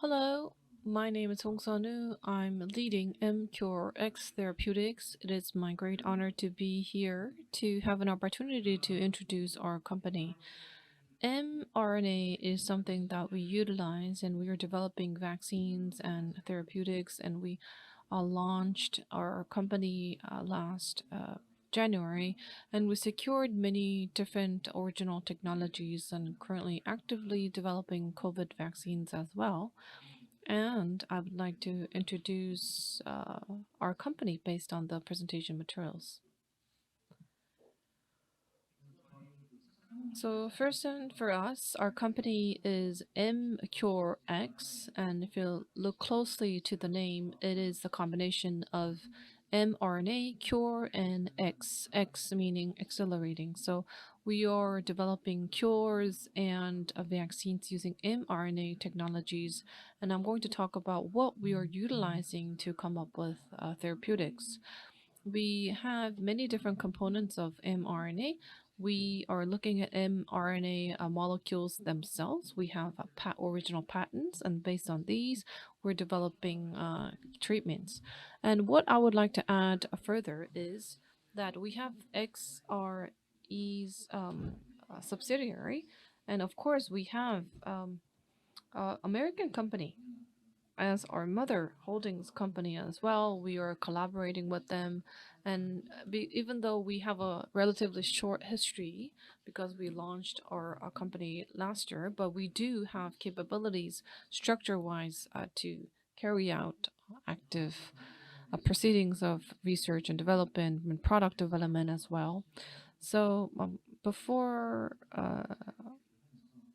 Hello, my name is Hong Sonu. I'm leading 엠큐렉스 Therapeutics. It is my great honor to be here to have an opportunity to introduce our company. mRNA is something that we utilize, and we are developing vaccines and therapeutics, and we launched our company last January, and we secured many different original technologies and currently actively developing COVID vaccines as well. And I would like to introduce our company based on the presentation materials. So first and for us, our company is 엠큐렉스, and if you look closely to the name, it is the combination of mRNA, cure, and X meaning accelerating. So we are developing cures and vaccines using mRNA technologies, and I'm going to talk about what we are utilizing to come up with therapeutics. We have many different components of mRNA. We are looking at mRNA molecules themselves. We have original patents, and based on these, we're developing treatments. And what I would like to add further is that we have XRE's subsidiary, and of course, we have American company as our mother holdings company as well. We are collaborating with them, and even though we have a relatively short history because we launched our company last year, but we do have capabilities structure-wise to carry out active proceedings of research and development and product development as well. So before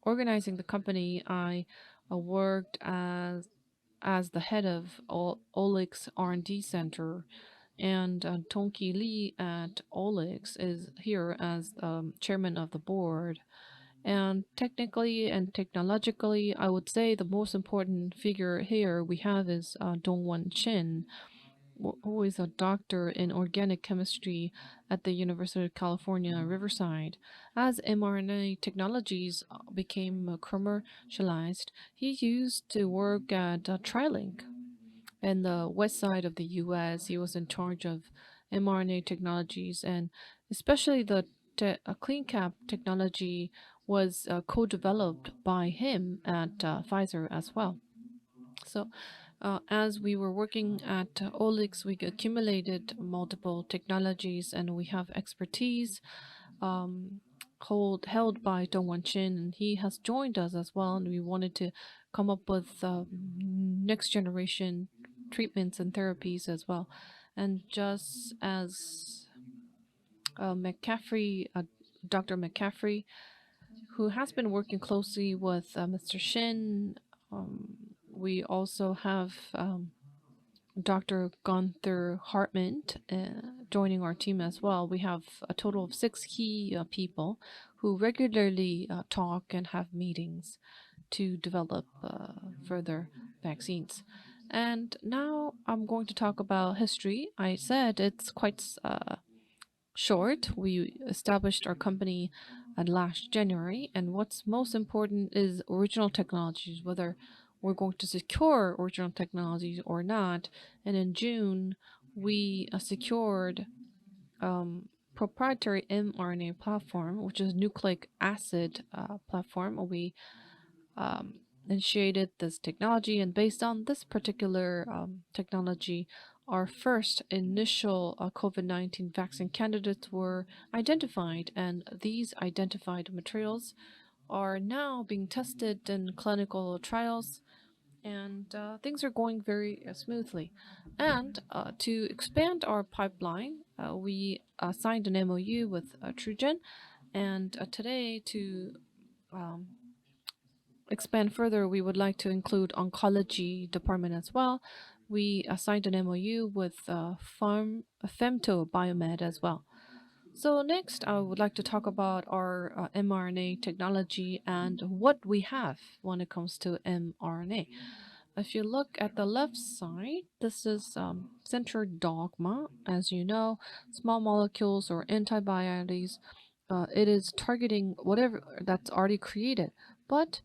organizing the company, I worked as the head of OLYX R&D Center, and Tongki Lee at OLYX is here as chairman of the board. And technically and technologically, I would say the most important figure here we have is Dongwon Chin, who is a doctor in organic chemistry at the University of California, Riverside. As mRNA technologies became commercialized, he used to work at TriLink in the west side of the US. He was in charge of mRNA technologies, and especially the CleanCap technology was co-developed by him at Pfizer as well. So, as we were working at OLYX, we accumulated multiple technologies, and we have expertise held by Dongwon Chin, and he has joined us as well. And we wanted to come up with next generation treatments and therapies as well. And just as McCaffrey, Dr. McCaffrey, who has been working closely with Mr. Shin, we also have Dr. Gunther Hartman joining our team as well. We have a total of 6 key people who regularly talk and have meetings to develop further vaccines. And now I'm going to talk about history. I said it's quite short. We established our company last January, and what's most important is original technologies, whether we're going to secure original technologies or not. And in June, we secured proprietary mRNA platform, which is nucleic acid platform. We initiated this technology, and based on this particular technology, our first initial COVID-19 vaccine candidates were identified, and these identified materials are now being tested in clinical trials, and things are going very smoothly. And to expand our pipeline, we signed an MOU with Trugen, and today to expand further, we would like to include oncology department as well. We signed an MOU with Femto Biomed as well. So next, I would like to talk about our mRNA technology and what we have when it comes to mRNA. If you look at the left side, this is central dogma. As you know, small molecules or antibodies, it is targeting whatever that's already created. But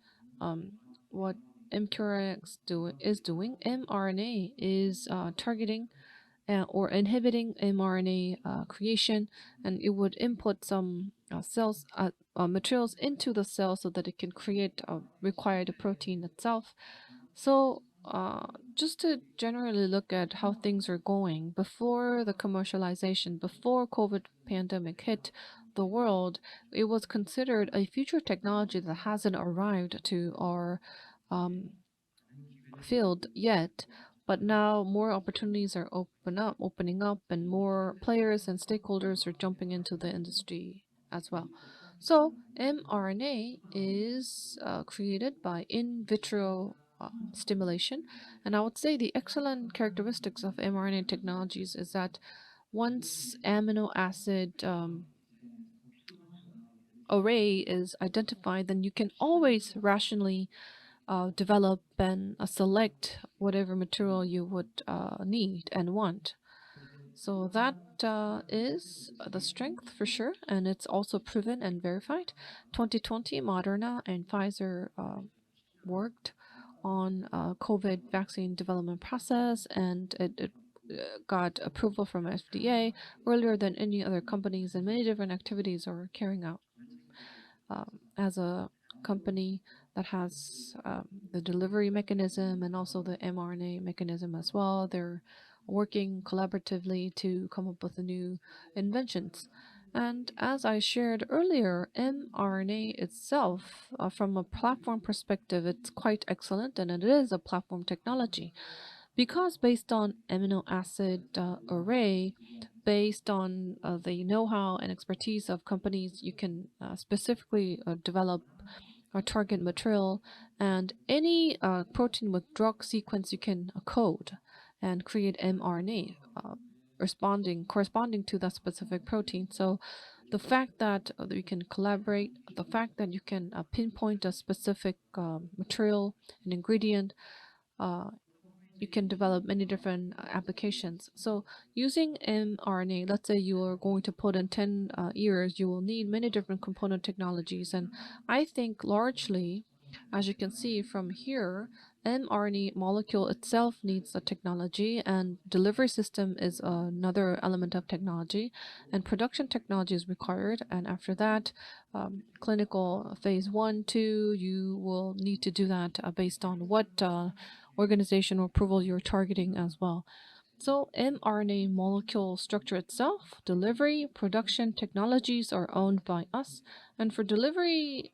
what is doing, mRNA is targeting or inhibiting mRNA creation, and it would input some materials into the cell so that it can create required protein itself. So, just to generally look at how things are going before the commercialization, before COVID pandemic hit the world, it was considered a future technology that hasn't arrived to our um, field yet, but now more opportunities are opening up, and more players and stakeholders are jumping into the industry as well. So mRNA is created by in vitro stimulation, and I would say the excellent characteristics of mRNA technologies is that once amino acid array is identified, then you can always rationally develop and select whatever material you would need and want. So that is the strength for sure, and it's also proven and verified. 2020, Moderna and Pfizer worked on COVID vaccine development process, and it got approval from FDA earlier than any other companies, and many different activities are carrying out as a company that has the delivery mechanism and also the mRNA mechanism as well. They're working collaboratively to come up with new inventions. And as I shared earlier, mRNA itself, from a platform perspective, it's quite excellent, and it is a platform technology because based on amino acid array, based on the know-how and expertise of companies, you can specifically develop a target material, and any protein with drug sequence you can code and create mRNA corresponding to that specific protein. So the fact that you can collaborate, the fact that you can pinpoint a specific material and ingredient, uh, you can develop many different applications. So using mRNA, let's say you are going to put in 10 years, you will need many different component technologies. And I think largely, as you can see from here, mRNA molecule itself needs a technology, and delivery system is another element of technology, and production technology is required. And after that, clinical phase 1, 2, you will need to do that based on what organization or approval you're targeting as well. So mRNA molecule structure itself, delivery, production technologies are owned by us. And for delivery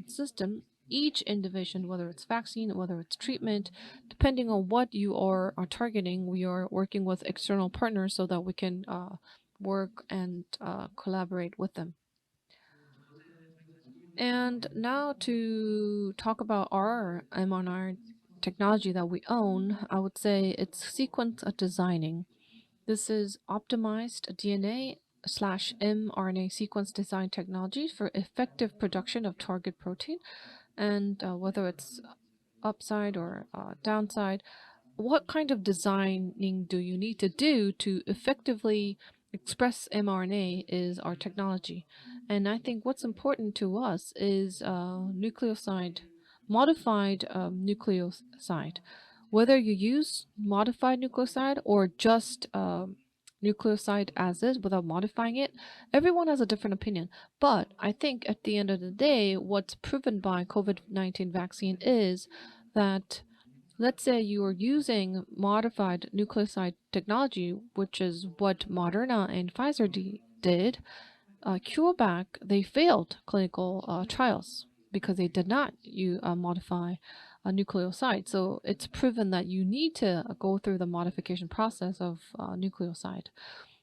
system, each individual, whether it's vaccine, whether it's treatment, depending on what you are targeting, we are working with external partners so that we can work and collaborate with them. And now to talk about our mRNA technology that we own, I would say it's sequence designing. This is optimized DNA slash mRNA sequence design technology for effective production of target protein. And whether it's upside or downside, what kind of designing do you need to do to effectively express mRNA is our technology. And I think what's important to us is modified nucleoside. Whether you use modified nucleoside or just nucleoside as is without modifying it, everyone has a different opinion. But I think at the end of the day, what's proven by COVID-19 vaccine is that, let's say you are using modified nucleoside technology, which is what Moderna and Pfizer did. CureVac, they failed clinical trials because they did not modify a nucleoside. So it's proven that you need to go through the modification process of nucleoside.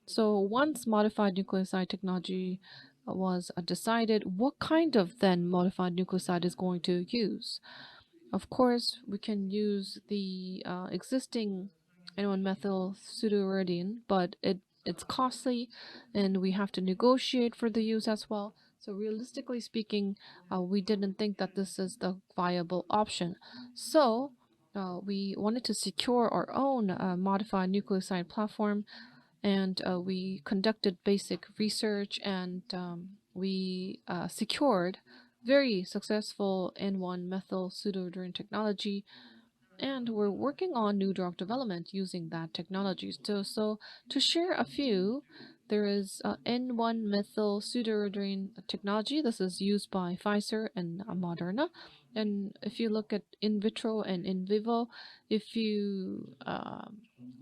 So once modified nucleoside technology was decided, what kind of then modified nucleoside is going to use? Of course, we can use the existing N1-methyl pseudouridine, but it's costly, and we have to negotiate for the use as well. So realistically speaking, we didn't think that this is the viable option. So we wanted to secure our own modified nucleoside platform, and we conducted basic research, and we secured very successful N1 methyl pseudouridine technology, and we're working on new drug development using that technology. So to share a few, there is N1 methyl pseudouridine technology. This is used by Pfizer and Moderna. And if you look at in vitro and in vivo, if you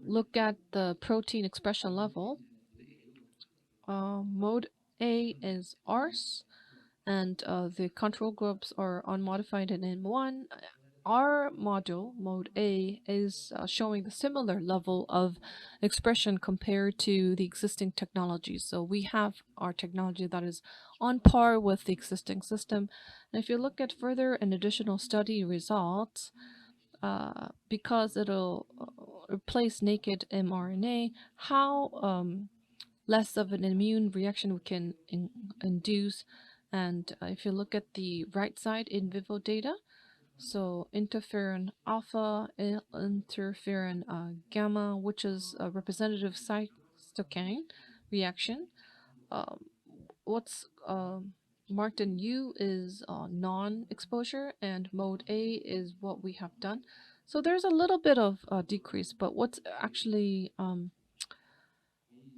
look at the protein expression level, mode A is ours, and the control groups are unmodified in N1. Our module, mode A, is showing the similar level of expression compared to the existing technologies. So we have our technology that is on par with the existing system. And if you look at further and additional study results, because it'll replace naked mRNA, how less of an immune reaction we can induce. And if you look at the right side in vivo data, so interferon alpha, interferon gamma, which is a representative cytokine reaction. Um, what's marked in U is non-exposure, and mode A is what we have done. So there's a little bit of decrease, but what's actually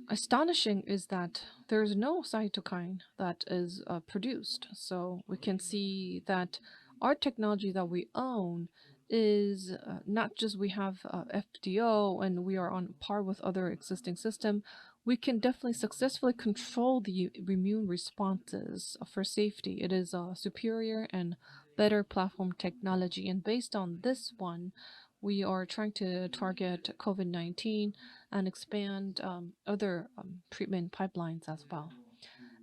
astonishing is that there's no cytokine that is produced. So we can see that our technology that we own is not just we have FDO and we are on par with other existing system. We can definitely successfully control the immune responses for safety. It is a superior and better platform technology. And based on this one, we are trying to target COVID-19 and expand other treatment pipelines as well.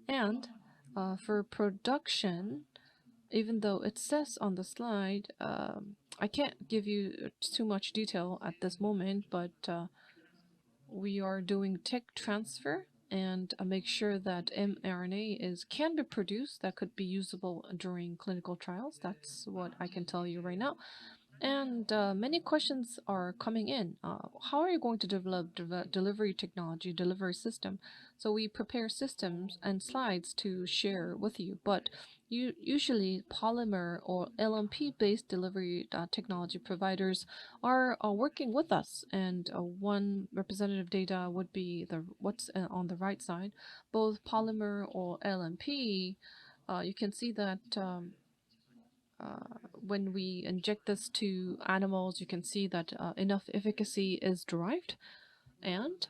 And for production, even though it says on the slide, I can't give you too much detail at this moment, but we are doing tech transfer and make sure that mRNA is can be produced that could be usable during clinical trials. That's what I can tell you right now. And many questions are coming in. How are you going to develop delivery technology, delivery system? So we prepare systems and slides to share with you. But usually polymer or LMP-based delivery technology providers are working with us. And one representative data would be the what's on the right side. Both polymer or LMP, you can see that. When we inject this to animals, you can see that enough efficacy is derived. And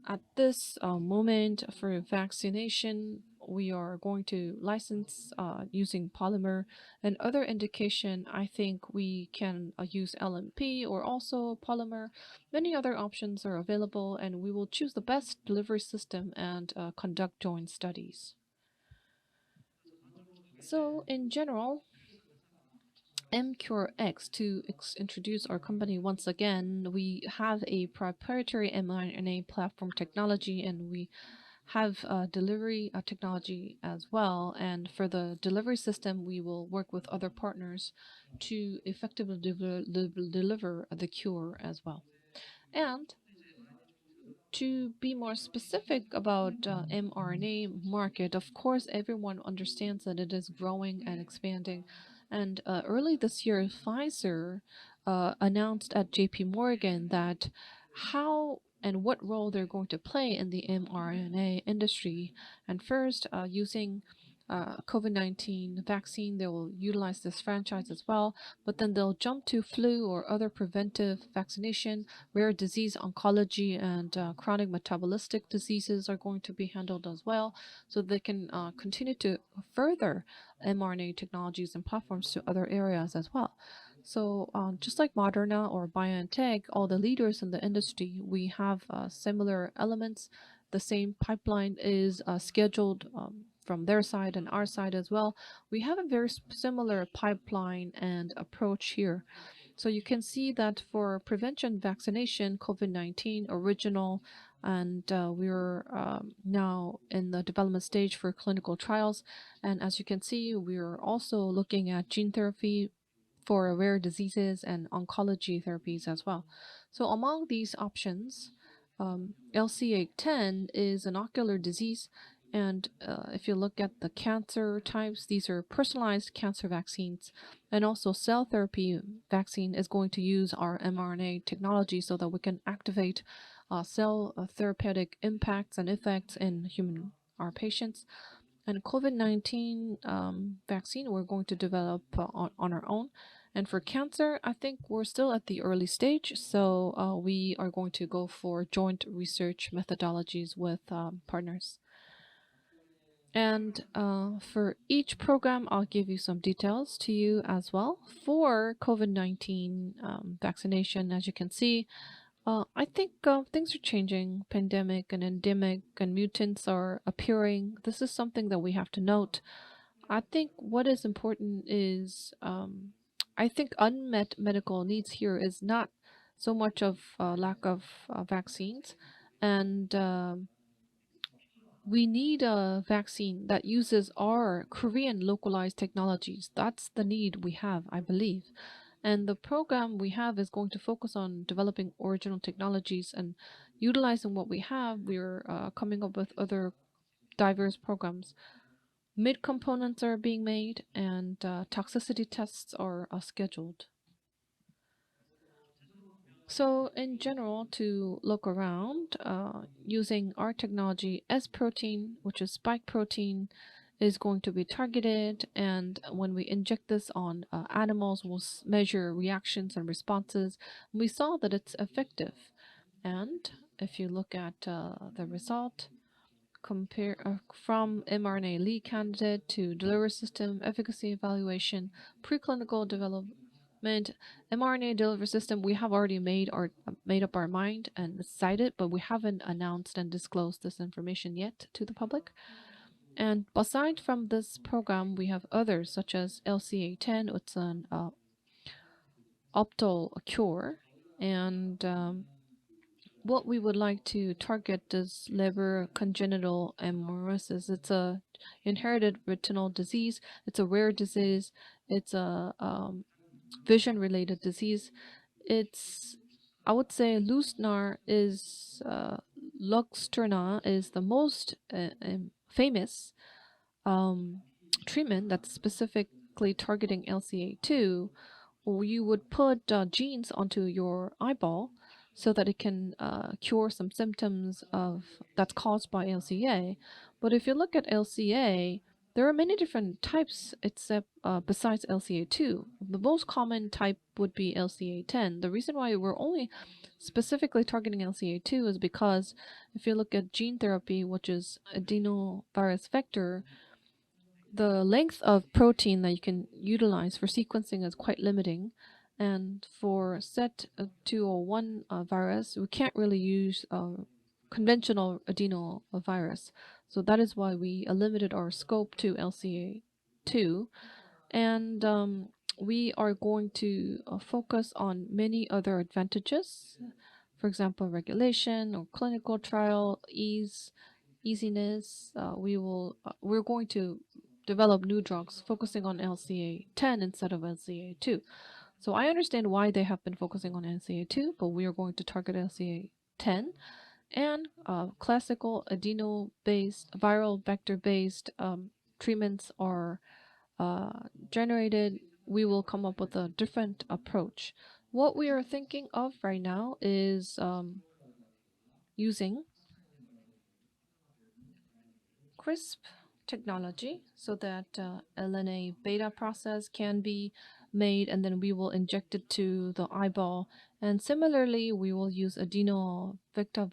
at this moment for vaccination, we are going to license using polymer and other indication. I think we can use LMP or also polymer. Many other options are available, and we will choose the best delivery system and conduct joint studies. So in general, emcurex, to introduce our company once again, we have a proprietary mRNA platform technology, and we have delivery technology as well. And for the delivery system, we will work with other partners to effectively deliver the cure as well. And to be more specific about mRNA market, of course, everyone understands that it is growing and expanding. And early this year, Pfizer announced at JP Morgan that how and what role they're going to play in the mRNA industry. And first, using COVID-19 vaccine, they will utilize this franchise as well, but then they'll jump to flu or other preventive vaccination. Rare disease oncology and chronic metabolistic diseases are going to be handled as well, so they can continue to further mRNA technologies and platforms to other areas as well. So just like Moderna or BioNTech, all the leaders in the industry, we have similar elements. The same pipeline is scheduled from their side and our side as well. We have a very similar pipeline and approach here. So you can see that for prevention vaccination, COVID-19 original, and we're now in the development stage for clinical trials. And as you can see, we're also looking at gene therapy for rare diseases and oncology therapies as well. So among these options, LCA10 is an ocular disease, And if you look at the cancer types, these are personalized cancer vaccines. And also, cell therapy vaccine is going to use our mRNA technology so that we can activate cell therapeutic impacts and effects in our patients. And COVID-19 vaccine, we're going to develop on our own. And for cancer, I think we're still at the early stage, so we are going to go for joint research methodologies with partners. And for each program, I'll give you some details to you as well. For COVID-19 vaccination, as you can see, I think things are changing. Pandemic and endemic and mutants are appearing. This is something that we have to note. I think what is important is I think unmet medical needs here is not so much of lack of vaccines, and we need a vaccine that uses our Korean localized technologies. That's the need we have, I believe. And the program we have is going to focus on developing original technologies and utilizing what we have. We're coming up with other diverse programs. Mid components are being made, and toxicity tests are scheduled. So, in general, to look around, using our technology, S protein, which is spike protein, is going to be targeted. And when we inject this on animals, we'll measure reactions and responses. We saw that it's effective. And if you look at the result, compare from mRNA lead candidate to delivery system efficacy evaluation, preclinical development, mRNA delivery system, we have already made up our mind and decided, but we haven't announced and disclosed this information yet to the public. And aside from this program, we have others such as LCA10. It's an optal cure, and what we would like to target is liver congenital amaurosis. It's a inherited retinal disease. It's a rare disease. It's a vision related disease. It's, I would say, Lusnar is Luxturna is the most famous um, treatment that's specifically targeting LCA2. You would put genes onto your eyeball so that it can cure some symptoms of that's caused by LCA. But if you look at LCA, there are many different types except besides LCA2. The most common type would be LCA10. The reason why we're only specifically targeting LCA2 is because if you look at gene therapy, which is adenovirus vector, the length of protein that you can utilize for sequencing is quite limiting. And for SET201 virus, we can't really use conventional adenovirus. So that is why we limited our scope to LCA2. And we are going to focus on many other advantages. For example, regulation or clinical trial easiness. We're going to develop new drugs focusing on LCA10 instead of LCA2. So I understand why they have been focusing on LCA2, but we are going to target LCA10, and classical adeno-based, viral vector-based treatments are generated. We will come up with a different approach. What we are thinking of right now is using CRISP technology so that LNA beta process can be made, and then we will inject it to the eyeball. And similarly, we will use adeno-vector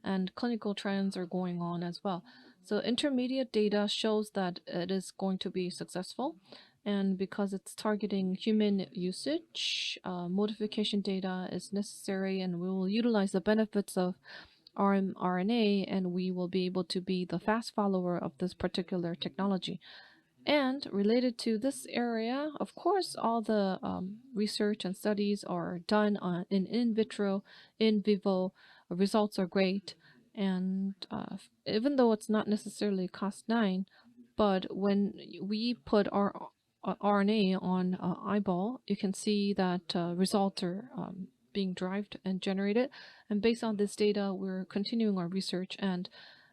and clinical trials are going on as well. So intermediate data shows that it is going to be successful. And because it's targeting human usage, modification data is necessary, and we will utilize the benefits of RNA, and we will be able to be the fast follower of this particular technology. And related to this area, of course, all the research and studies are done in vitro, in vivo. Results are great. And even though it's not necessarily cost 9, but when we put our RNA on eyeball, you can see that results are being derived and generated. And based on this data, we're continuing our research. And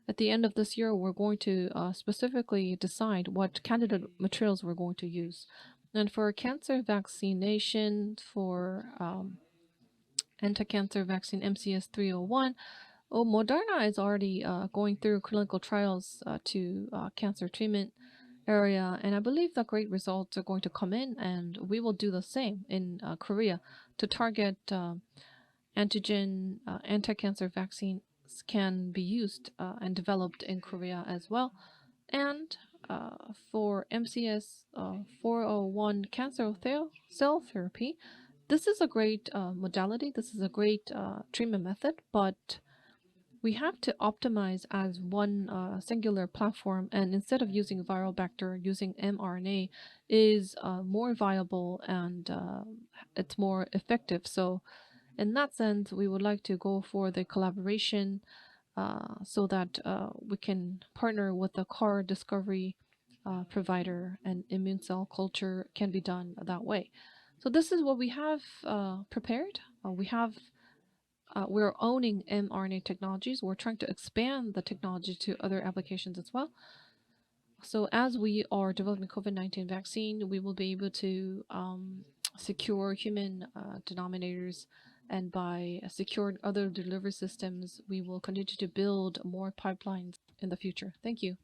At the end of this year, we're going to specifically decide what candidate materials we're going to use. And for cancer vaccination, for anti-cancer vaccine MCS 301, oh, Moderna is already going through clinical trials to cancer treatment area, and I believe the great results are going to come in, and we will do the same in Korea to target antigen anti-cancer vaccines can be used and developed in Korea as well. And for MCS 401 cancer cell therapy, this is a great modality. This is a great treatment method, but we have to optimize as one singular platform, and instead of using viral vector, using mRNA is more viable and it's more effective. So in that sense, we would like to go for the collaboration so that we can partner with the car discovery provider, and immune cell culture can be done that way. So this is what we have prepared. We're owning mRNA technologies. We're trying to expand the technology to other applications as well. So as we are developing COVID-19 vaccine, we will be able to secure human denominators, and by securing other delivery systems, we will continue to build more pipelines in the future. Thank you.